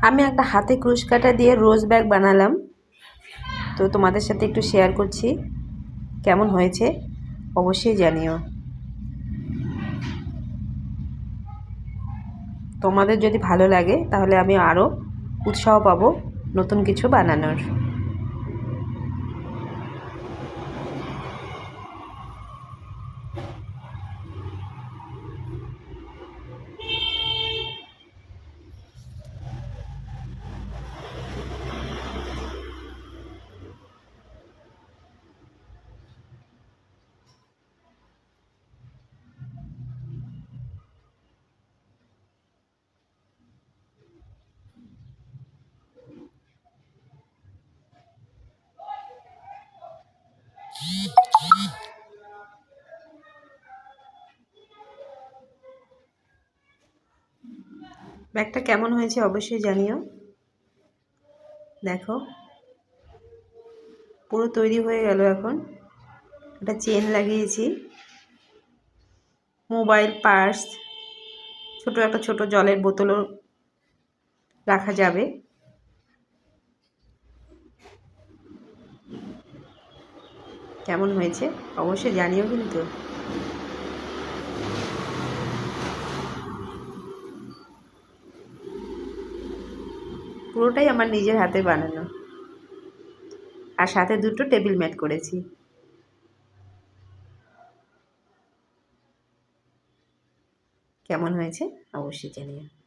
আমি একটা হাতে ক্রুশ কাটা দিয়ে রোজ ব্যাগ বানালাম, তো তোমাদের সাথে একটু শেয়ার করছি। কেমন হয়েছে অবশ্যই জানিও। তোমাদের যদি ভালো লাগে তাহলে আমি আরও উৎসাহ পাবো নতুন কিছু বানানোর। ব্যাগটা কেমন হয়েছে অবশ্যই জানিও। দেখো পুরো তৈরি হয়ে গেল। এখন একটা চেন লাগিয়েছি, মোবাইল, পার্স, একটা ছোট জলের বোতলও রাখা যাবে। কেমন হয়েছে অবশ্যই জানিও কিন্তু। পুরোটাই আমার নিজের হাতে বানানো, আর সাথে দুটো টেবিল ম্যাট করেছি। কেমন হয়েছে অবশ্যই জানিও।